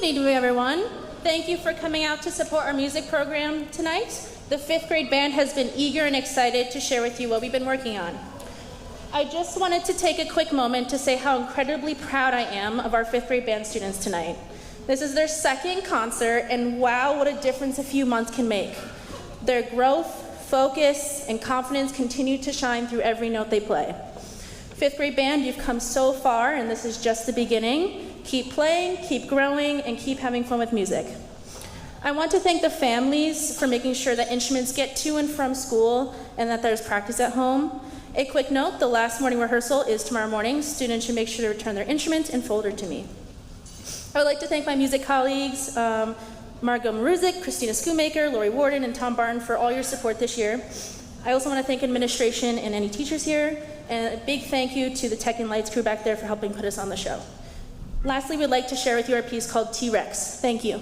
Good evening, everyone. Thank you for coming out to support our music program tonight. The 5th grade band has been eager and excited to share with you what we've been working on. I just wanted to take a quick moment to say how incredibly proud I am of our 5th grade band students tonight. This is their second concert, and wow, what a difference a few months can make. Their growth, focus, and confidence continue to shine through every note they play. 5th grade band, you've come so far, and this is just the beginning. Keep playing, keep growing, and keep having fun with music. I want to thank the families for making sure that instruments get to and from school and that there's practice at home. A quick note, the last morning rehearsal is tomorrow morning. Students should make sure to return their instrument and folder to me. I would like to thank my music colleagues, Margot Maruzik, Christina Schoonmaker, Lori Warden, and Tom Barton for all your support this year. I also want to thank administration and any teachers here, and a big thank you to the Tech and Lights crew back there for helping put us on the show. Lastly, we'd like to share with you our piece called T-Rex. Thank you.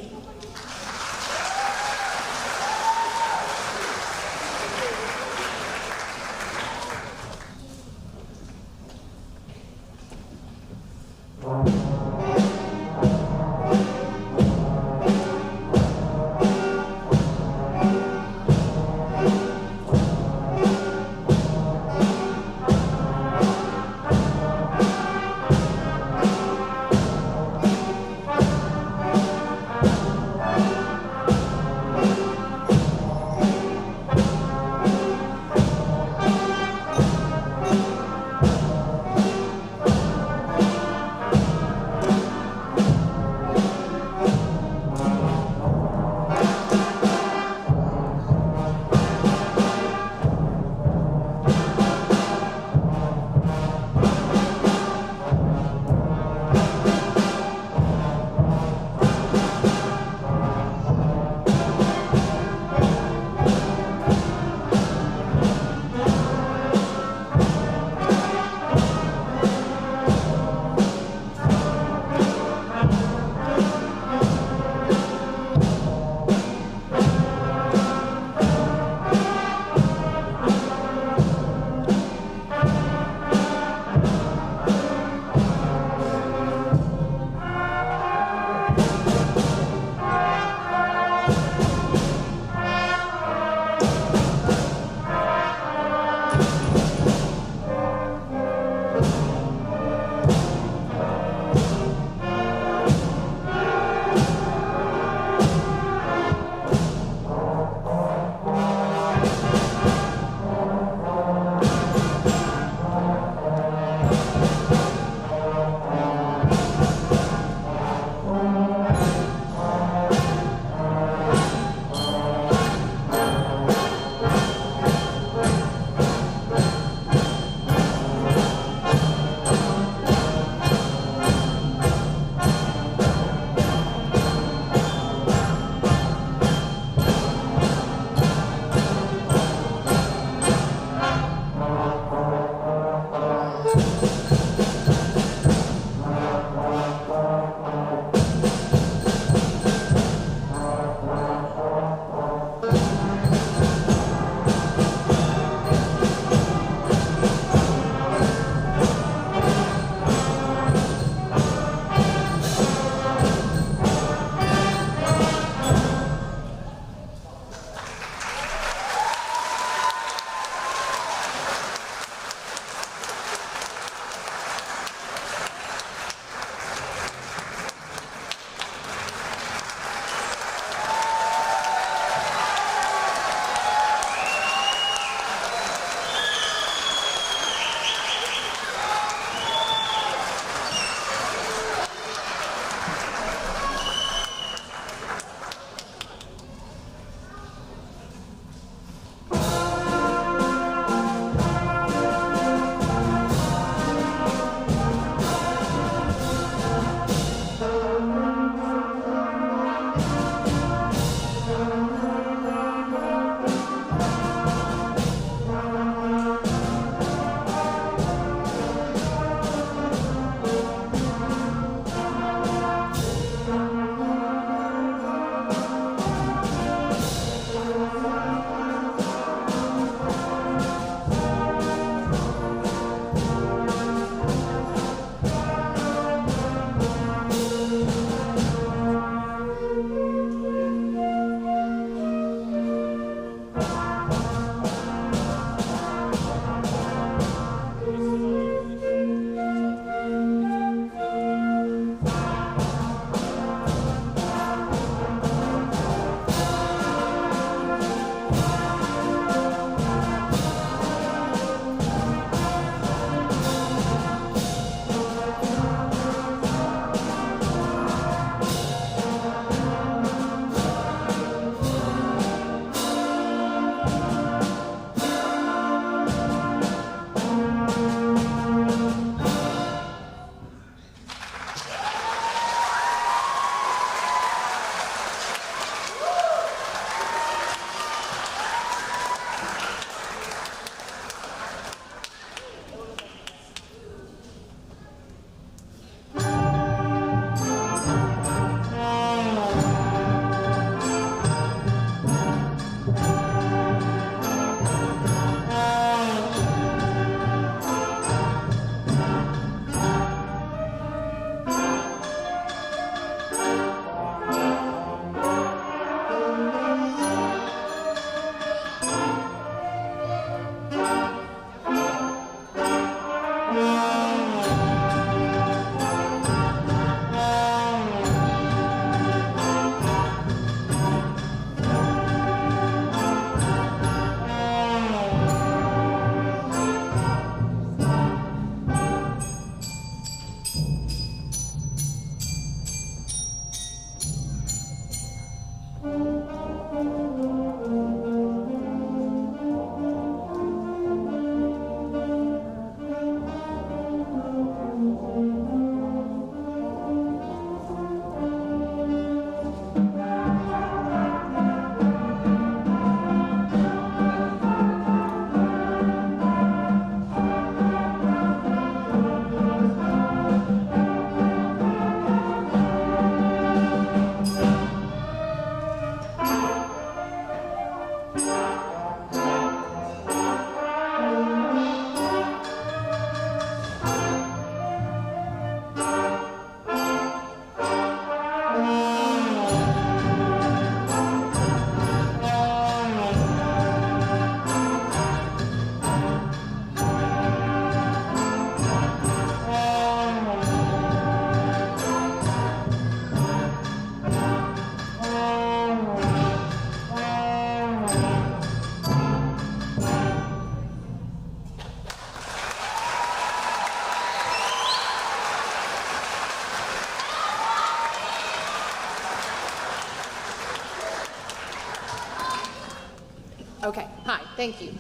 Hi, thank you.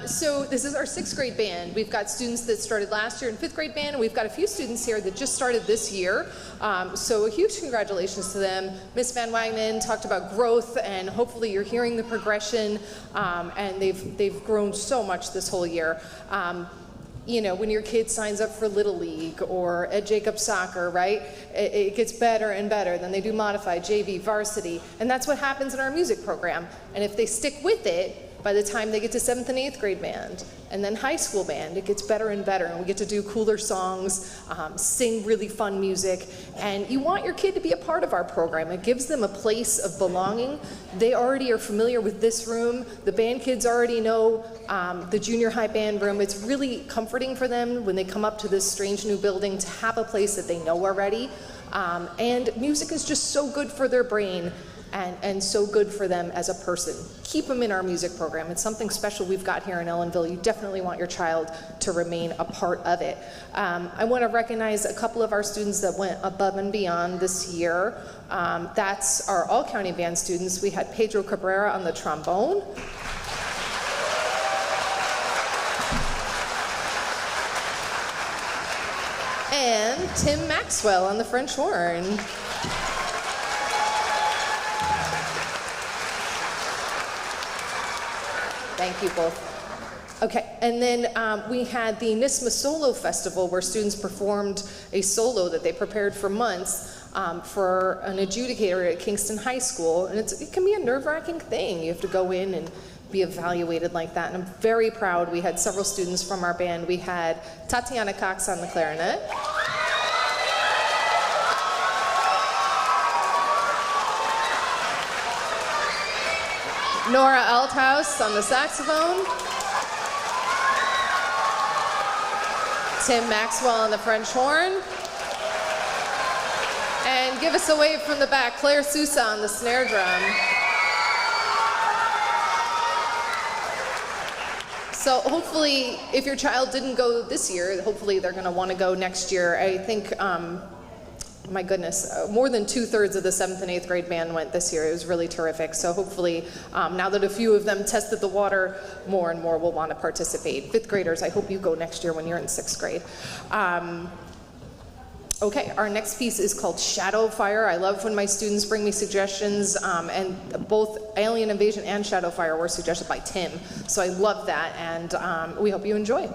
So this is our 6th grade band. We've got students that started last year in 5th grade band, and we've got a few students here that just started this year. So a huge congratulations to them. Miss Van Wagenen talked about growth, and hopefully you're hearing the progression, and they've grown so much this whole year. You know, when your kid signs up for Little League or Ed Jacobs Soccer, right, it gets better and better. Then they do modified, JV, varsity, and that's what happens in our music program. And if they stick with it, by the time they get to 7th and 8th grade band, and then high school band, it gets better and better, and we get to do cooler songs, sing really fun music, and you want your kid to be a part of our program. It gives them a place of belonging. They already are familiar with this room. The band kids already know the junior high band room. It's really comforting for them when they come up to this strange new building to have a place that they know already. And music is just so good for their brain. And so good for them as a person. Keep them in our music program. It's something special we've got here in Ellenville. You definitely want your child to remain a part of it. I want to recognize a couple of our students that went above and beyond this year. That's our all-county band students. We had Pedro Cabrera on the trombone. And Tim Maxwell on the French horn. Thank you both. Okay, and then we had the NISMA Solo Festival where students performed a solo that they prepared for months for an adjudicator at Kingston High School. And it can be a nerve-wracking thing. You have to go in and be evaluated like that. And I'm very proud. We had several students from our band. We had Tatiana Cox on the clarinet. Nora Althaus on the saxophone. Tim Maxwell on the French horn. And give us a wave from the back, Claire Sousa on the snare drum. So hopefully, if your child didn't go this year, hopefully they're going to want to go next year. I think my goodness, more than 2/3 of the 7th and 8th grade band went this year. It was really terrific. So hopefully, now that a few of them tested the water, more and more will want to participate. 5th graders, I hope you go next year when you're in 6th grade. Okay, our next piece is called Shadow Fire. I love when my students bring me suggestions, and both Alien Invasion and Shadow Fire were suggested by Tim. So I love that, and we hope you enjoy.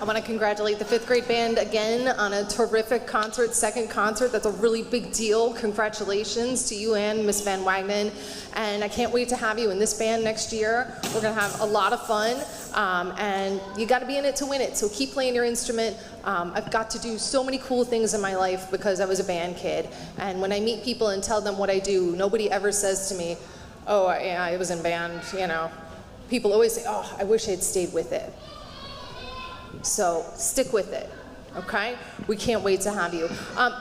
want to congratulate the 5th grade band again on a terrific concert, second concert. That's a really big deal. Congratulations to you and Miss Van Wagenen. And I can't wait to have you in this band next year. We're going to have a lot of fun. And you got to be in it to win it. So keep playing your instrument. I've got to do so many cool things in my life because I was a band kid. And when I meet people and tell them what I do, nobody ever says to me, oh, yeah, I was in band, you know. People always say, oh, I wish I'd stayed with it. So stick with it, okay? We can't wait to have you.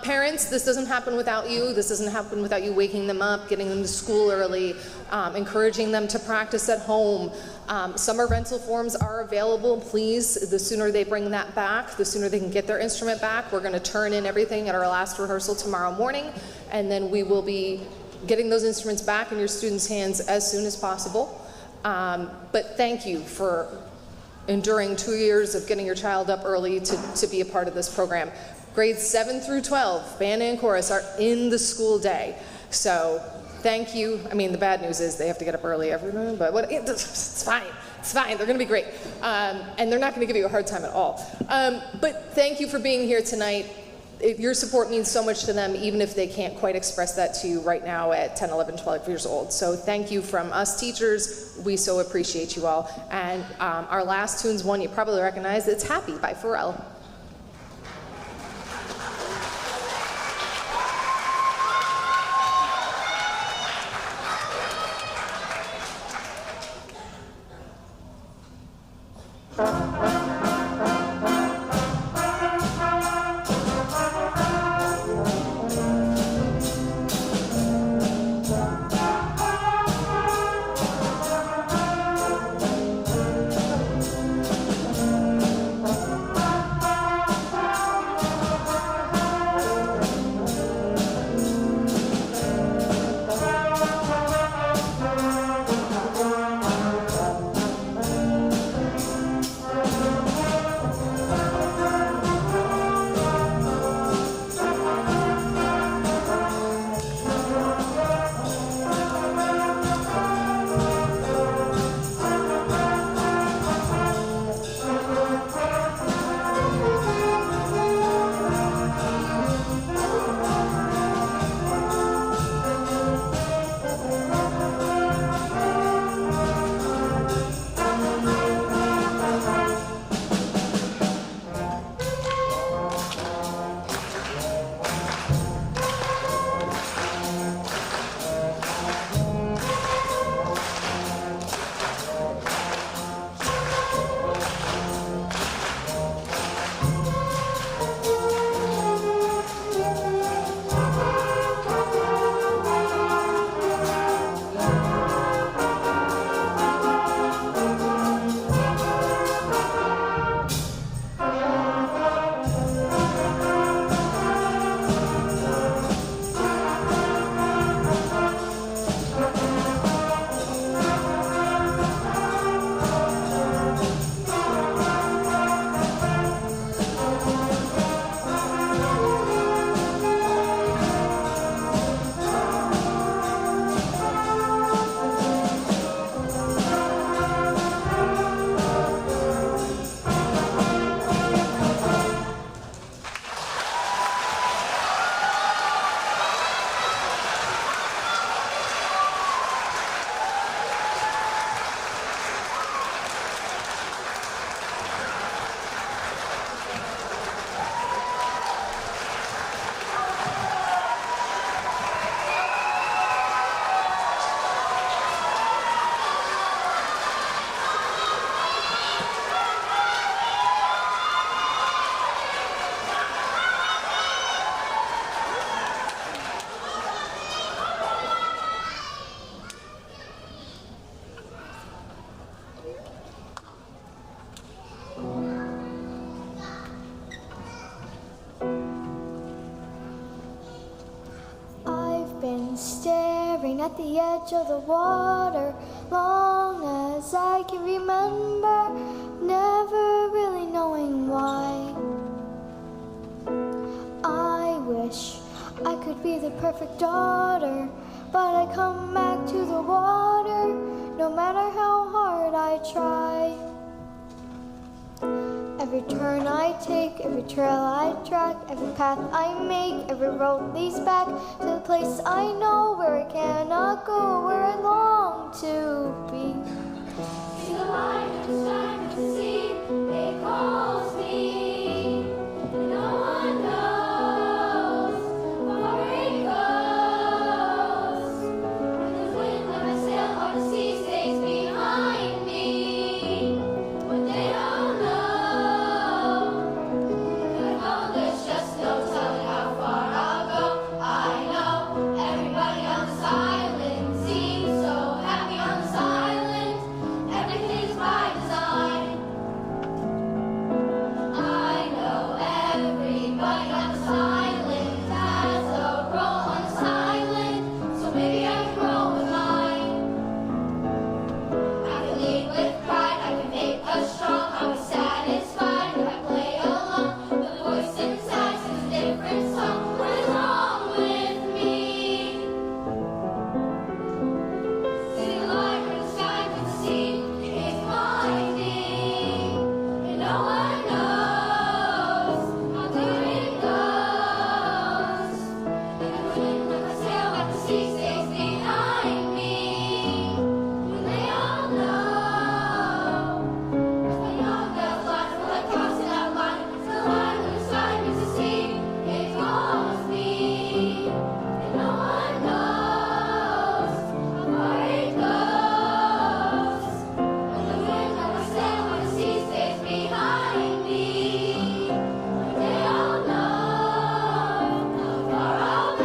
Parents, this doesn't happen without you. This doesn't happen without you waking them up, getting them to school early, encouraging them to practice at home. Summer rental forms are available. Please, the sooner they bring that back, the sooner they can get their instrument back. We're going to turn in everything at our last rehearsal tomorrow morning, and then we will be getting those instruments back in your students' hands as soon as possible. But thank you for enduring 2 years of getting your child up early to be a part of this program. Grades 7 through 12, band and chorus, are in the school day. So thank you. I mean, the bad news is they have to get up early every morning, but it's fine. It's fine. They're going to be great. And they're not going to give you a hard time at all. But thank you for being here tonight. Your support means so much to them, even if they can't quite express that to you right now at 10, 11, 12 years old. So thank you from us teachers. We so appreciate you all. And our last tune's one you probably recognize. It's Happy by Pharrell. Staring at the edge of the water, long as I can remember, never really knowing why. I wish I could be the perfect daughter, but I come back to the water, no matter how hard I try. Every turn I take, every trail I track, every path I make, every road leads back to the place I know where I cannot go, where I long to be. See the light and the shine of the sea, it calls me, and no one knows where it goes. When the wind that I sail on the sea stays behind me, when they don't know, there's just no telling how far I'll go. I know everybody on this island seems so happy on this island. Everything's by design. I know everybody on this island has a role on this island, so maybe I can roll with mine. I can lead with pride, I can make us strong. I'll be satisfied if I play along. But the voice inside sings a different song. What is wrong with me? See the light from the sky to the sea. It's blinding, and no one knows how clear it goes. And the wind like a sail at the sea stays behind me. When they all know, I know that line, feel like crossing that line. It's the line when the sky meets the sea. It calls me, and no one knows how far it goes. When the wind like a sail on the sea stays behind me. When they all know how far I'll go.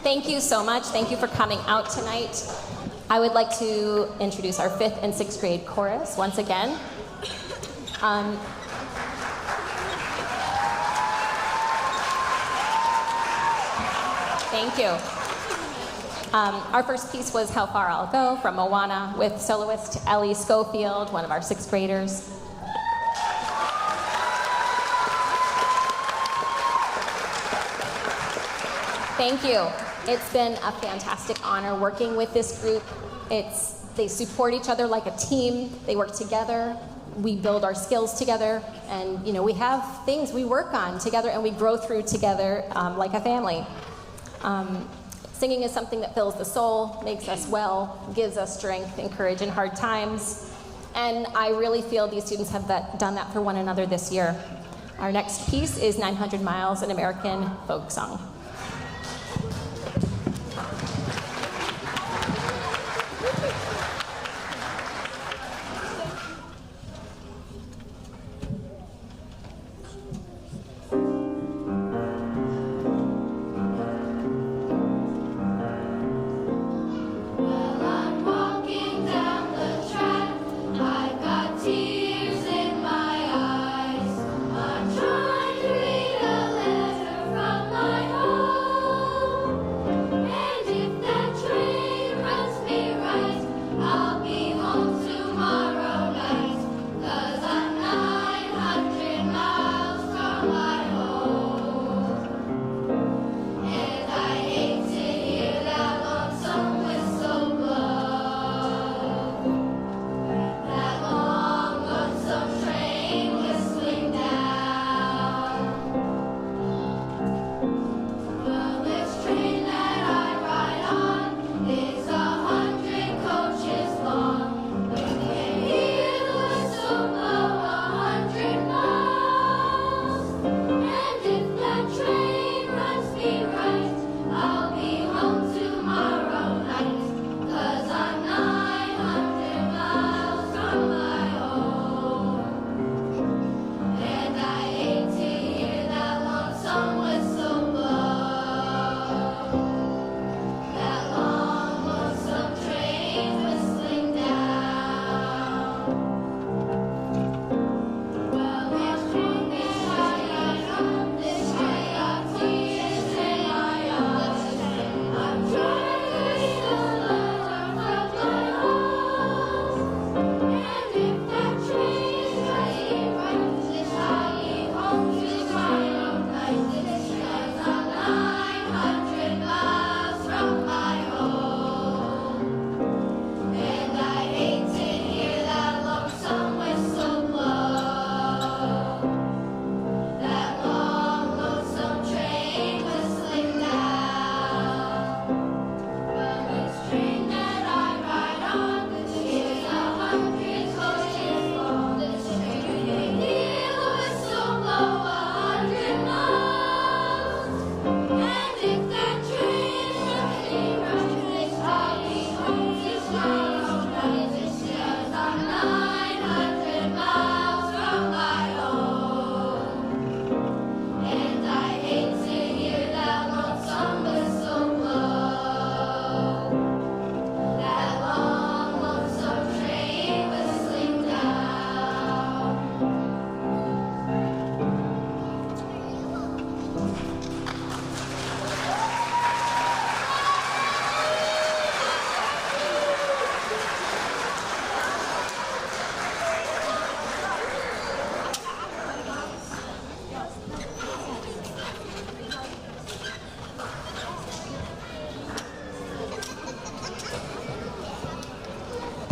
Thank you so much. Thank you for coming out tonight. I would like to introduce our 5th and 6th grade chorus once again. Thank you. Our first piece was How Far I'll Go from Moana with soloist Ellie Schofield, one of our 6th graders. Thank you. It's been a fantastic honor working with this group. They support each other like a team. They work together. We build our skills together, and we have things we work on together, and we grow through together like a family. Singing is something that fills the soul, makes us well, gives us strength and courage in hard times, and I really feel these students have done that for one another this year. Our next piece is 900 Miles, an American folk song. I'm trying to read a letter from my heart.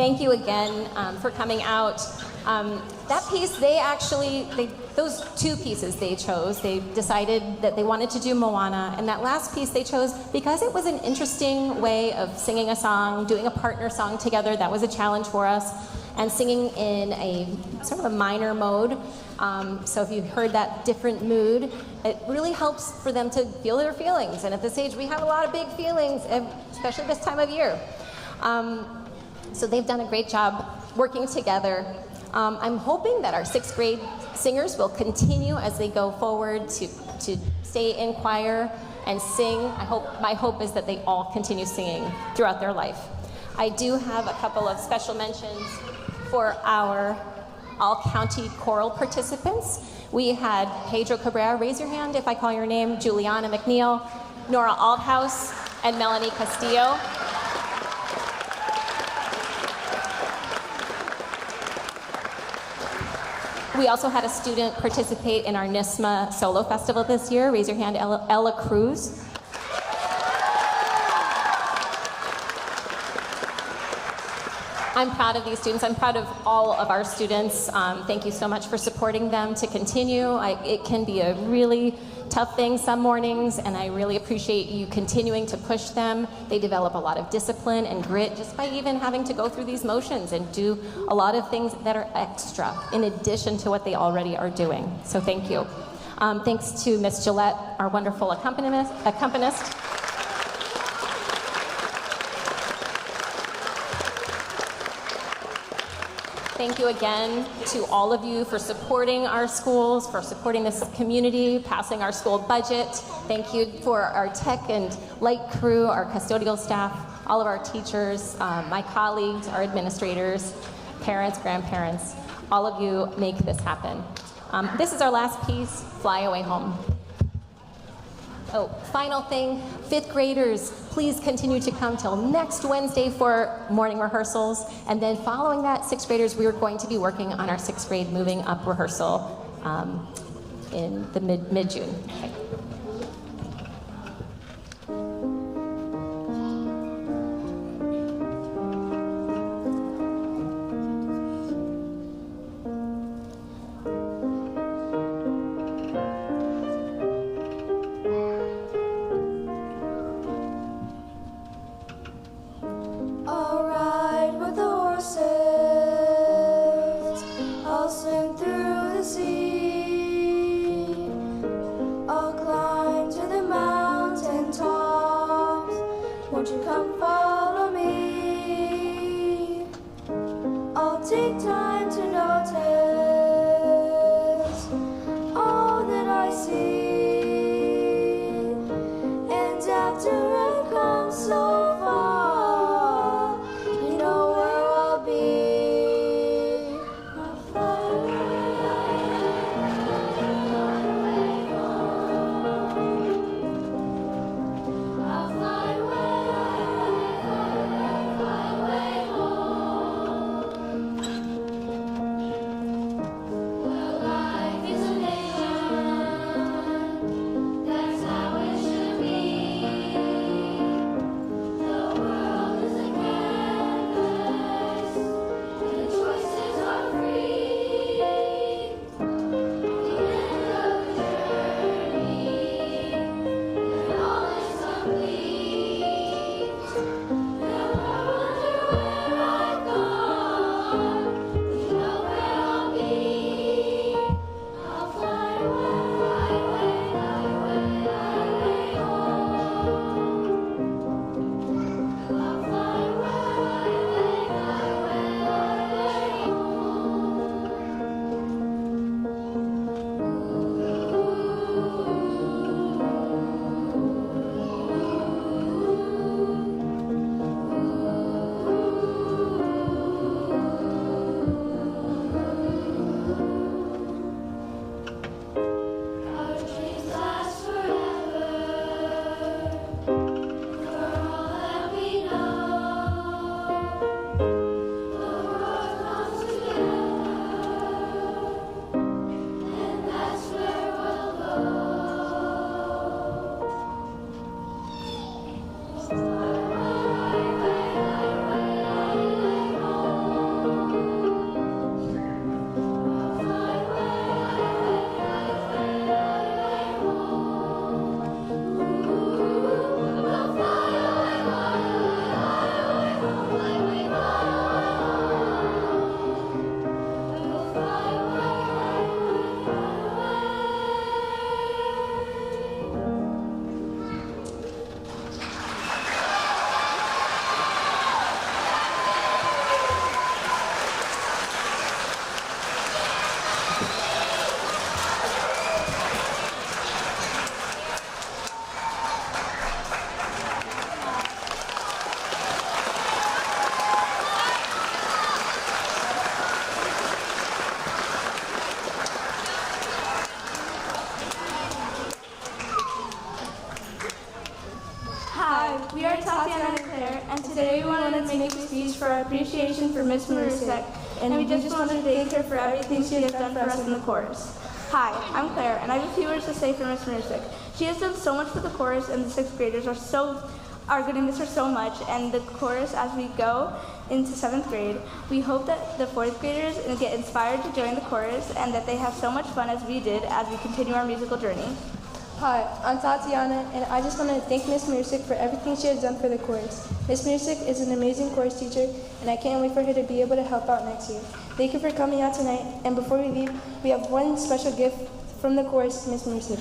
thank you again for coming out. That piece, those two pieces they chose, they decided that they wanted to do Moana, and that last piece they chose because it was an interesting way of singing a song, doing a partner song together. That was a challenge for us, and singing in a sort of a minor mode. So if you heard that different mood, it really helps for them to feel their feelings. And at this age, we have a lot of big feelings, especially this time of year. So they've done a great job working together. I'm hoping that our 6th grade singers will continue as they go forward to stay in choir and sing. My hope is that they all continue singing throughout their life. I do have a couple of special mentions for our all-county choral participants. We had Pedro Cabrera, raise your hand if I call your name, Juliana McNeil, Nora Althouse, and Melanie Castillo. We also had a student participate in our NISMA Solo Festival this year. Raise your hand, Ella Cruz. I'm proud of these students. I'm proud of all of our students. Thank you so much for supporting them to continue. It can be a really tough thing some mornings, and I really appreciate you continuing to push them. They develop a lot of discipline and grit just by even having to go through these motions and do a lot of things that are extra in addition to what they already are doing. So thank you. Thanks to Miss Gillette, our wonderful accompanist. Thank you again to all of you for supporting our schools, for supporting this community, passing our school budget. Thank you for our tech and light crew, our custodial staff, all of our teachers, my colleagues, our administrators, parents, grandparents. All of you make this happen. This is our last piece, Fly Away Home. Oh, final thing, 5th graders, please continue to come till next Wednesday for morning rehearsals. And then following that, 6th graders, we are going to be working on our 6th grade moving up rehearsal in the mid-June. Okay. I'll ride with the horses, I'll swim through the sea, I'll climb We are Tatiana and Claire, and today we wanted to make a speech for our appreciation for Miss Marusek, and we just wanted to thank her for everything she has done for us in the chorus. Hi, I'm Claire, and I have a few words to say for Miss Marusek. She has done so much for the chorus, and the 6th graders are going to miss her so much, and the chorus as we go into 7th grade. We hope that the 4th graders get inspired to join the chorus, and that they have so much fun as we did as we continue our musical journey. Hi, I'm Tatiana, and I just want to thank Miss Music for everything she has done for the chorus. Miss Music is an amazing chorus teacher, and I can't wait for her to be able to help out next year. Thank you for coming out tonight, and before we leave, we have one special gift from the chorus, Miss Music.